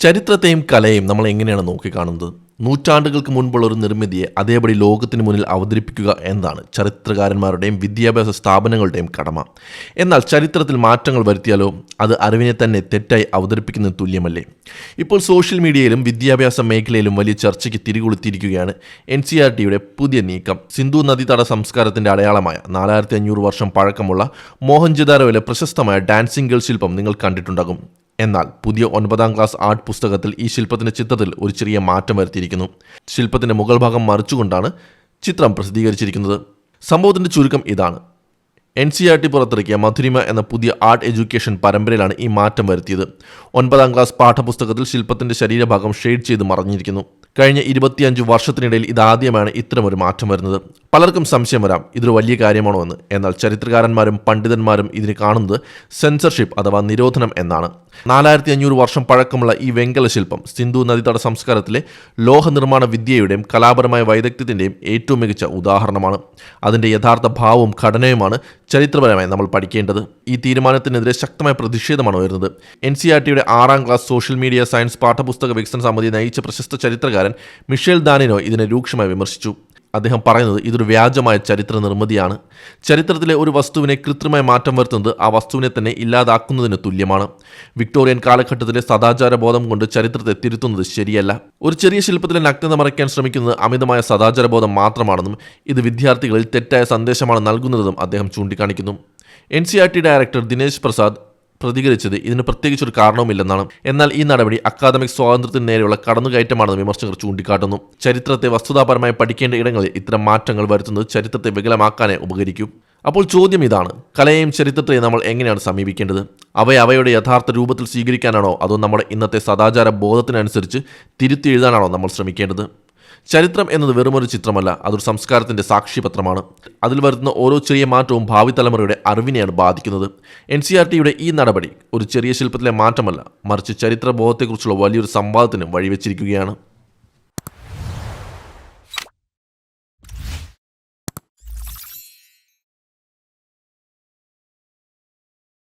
ചരിത്രത്തെയും കലയെയും നമ്മൾ എങ്ങനെയാണ് നോക്കിക്കാണുന്നത്? നൂറ്റാണ്ടുകൾക്ക് മുൻപുള്ള ഒരു നിർമ്മിതിയെ അതേപടി ലോകത്തിന് മുന്നിൽ അവതരിപ്പിക്കുക എന്നതാണ് ചരിത്രകാരന്മാരുടെയും വിദ്യാഭ്യാസ സ്ഥാപനങ്ങളുടെയും കടമ. എന്നാൽ ചരിത്രത്തിൽ മാറ്റങ്ങൾ വരുത്തിയാലോ അത് അറിവിനെ തന്നെ തെറ്റായി അവതരിപ്പിക്കുന്നതിന് തുല്യമല്ലേ? ഇപ്പോൾ സോഷ്യൽ മീഡിയയിലും വിദ്യാഭ്യാസ മേഖലയിലും വലിയ ചർച്ചയ്ക്ക് തിരികൊളുത്തിയിരിക്കുകയാണ് NCERTയുടെ പുതിയ നീക്കം. സിന്ധു നദീതട സംസ്കാരത്തിന്റെ അടയാളമായ 4500 വർഷം പഴക്കമുള്ള മോഹൻജദാരോയിലെ പ്രശസ്തമായ ഡാൻസിംഗ് ഗേൾ ശില്പം നിങ്ങൾ കണ്ടിട്ടുണ്ടാകും. എന്നാൽ പുതിയ 9ാം ക്ലാസ് ആർട്ട് പുസ്തകത്തിൽ ഈ ശില്പത്തിന്റെ ചിത്രത്തിൽ ഒരു ചെറിയ മാറ്റം വരുത്തിയിരിക്കുന്നു. ശില്പത്തിന്റെ മുകൾ ഭാഗം മറിച്ചുകൊണ്ടാണ് ചിത്രം പ്രസിദ്ധീകരിച്ചിരിക്കുന്നത്. സംഭവത്തിന്റെ ചുരുക്കം ഇതാണ്: NCERT പുറത്തിറക്കിയ മധുരിമ എന്ന പുതിയ ആർട്ട് എഡ്യൂക്കേഷൻ പരമ്പരയിലാണ് ഈ മാറ്റം വരുത്തിയത്. 9ാം ക്ലാസ് പാഠപുസ്തകത്തിൽ ശില്പത്തിന്റെ ശരീരഭാഗം ഷെയ്ഡ് ചെയ്ത് മറഞ്ഞിരിക്കുന്നു. കഴിഞ്ഞ 25 വർഷത്തിനിടയിൽ ഇതാദ്യമാണ് ഇത്തരമൊരു മാറ്റം വരുന്നത്. പലർക്കും സംശയം വരാം, ഇതൊരു വലിയ കാര്യമാണോ എന്ന്. എന്നാൽ ചരിത്രകാരന്മാരും പണ്ഡിതന്മാരും ഇതിന് കാണുന്നത് സെൻസർഷിപ്പ് അഥവാ നിരോധനം എന്നാണ്. 4500 വർഷം പഴക്കമുള്ള ഈ വെങ്കല ശില്പം സിന്ധു നദീതട സംസ്കാരത്തിലെ ലോഹ നിർമ്മാണ വിദ്യയുടെയും കലാപരമായ വൈദഗ്ധ്യത്തിൻ്റെയും ഏറ്റവും മികച്ച ഉദാഹരണമാണ്. അതിൻ്റെ യഥാർത്ഥ ഭാവവും ഘടനയുമാണ് ചരിത്രപരമായി നമ്മൾ പഠിക്കേണ്ടത്. ഈ തീരുമാനത്തിനെതിരെ ശക്തമായ പ്രതിഷേധമാണ് വരുന്നത്. NCERTയുടെ 6ാം ക്ലാസ് സോഷ്യൽ മീഡിയ സയൻസ് പാഠപുസ്തക വികസന സമിതി നയിച്ച പ്രശസ്ത ചരിത്രകാരൻ മിഷേൽ ദാനിനോ ഇതിനെ രൂക്ഷമായി വിമർശിച്ചു. അദ്ദേഹം പറയുന്നത് ഇതൊരു വ്യാജമായ ചരിത്ര നിർമ്മിതിയാണ്. ചരിത്രത്തിലെ ഒരു വസ്തുവിനെ കൃത്രിമമായി മാറ്റം വരുത്തുന്നത് ആ വസ്തുവിനെ തന്നെ ഇല്ലാതാക്കുന്നതിന് തുല്യമാണ്. വിക്ടോറിയൻ കാലഘട്ടത്തിലെ സദാചാര ബോധം കൊണ്ട് ചരിത്രത്തെ തിരുത്തുന്നത് ശരിയല്ല. ഒരു ചെറിയ ശില്പത്തിലെ നഗ്നത മറയ്ക്കാൻ ശ്രമിക്കുന്നത് അമിതമായ സദാചാര ബോധം മാത്രമാണെന്നും ഇത് വിദ്യാർത്ഥികളിൽ തെറ്റായ സന്ദേശമാണ് നൽകുന്നതെന്നും അദ്ദേഹം ചൂണ്ടിക്കാണിക്കുന്നു. NCERT ഡയറക്ടർ ദിനേശ് പ്രസാദ് പ്രതികരിച്ചത് ഇതിന് പ്രത്യേകിച്ചൊരു കാരണവുമില്ലെന്നാണ്. എന്നാൽ ഈ നടപടി അക്കാദമിക് സ്വാതന്ത്ര്യത്തിന് നേരെയുള്ള കടന്നുകയറ്റമാണെന്ന് വിമർശകർ ചൂണ്ടിക്കാട്ടുന്നു. ചരിത്രത്തെ വസ്തുതാപരമായി പഠിക്കേണ്ട ഇടങ്ങളിൽ ഇത്തരം മാറ്റങ്ങൾ വരുത്തുന്നത് ചരിത്രത്തെ വികലമാക്കാനേ ഉപകരിക്കൂ. അപ്പോൾ ചോദ്യം ഇതാണ്: കലയെയും ചരിത്രത്തെയും നമ്മൾ എങ്ങനെയാണ് സമീപിക്കേണ്ടത്? അവയുടെ യഥാർത്ഥ രൂപത്തിൽ സ്വീകരിക്കാനാണോ അതോ നമ്മുടെ ഇന്നത്തെ സദാചാര ബോധത്തിനനുസരിച്ച് തിരുത്തി എഴുതാനാണോ നമ്മൾ ശ്രമിക്കേണ്ടത്? ചരിത്രം എന്നത് വെറുമൊരു ചിത്രമല്ല, അതൊരു സംസ്കാരത്തിൻ്റെ സാക്ഷ്യപത്രമാണ്. അതിൽ വരുത്തുന്ന ഓരോ ചെറിയ മാറ്റവും ഭാവി തലമുറയുടെ അറിവിനെയാണ് ബാധിക്കുന്നത്. NCERTയുടെ ഈ നടപടി ഒരു ചെറിയ ശില്പത്തിലെ മാറ്റമല്ല, മറിച്ച് ചരിത്രബോധത്തെക്കുറിച്ചുള്ള വലിയൊരു സംവാദത്തിന് വഴിവെച്ചിരിക്കുകയാണ്.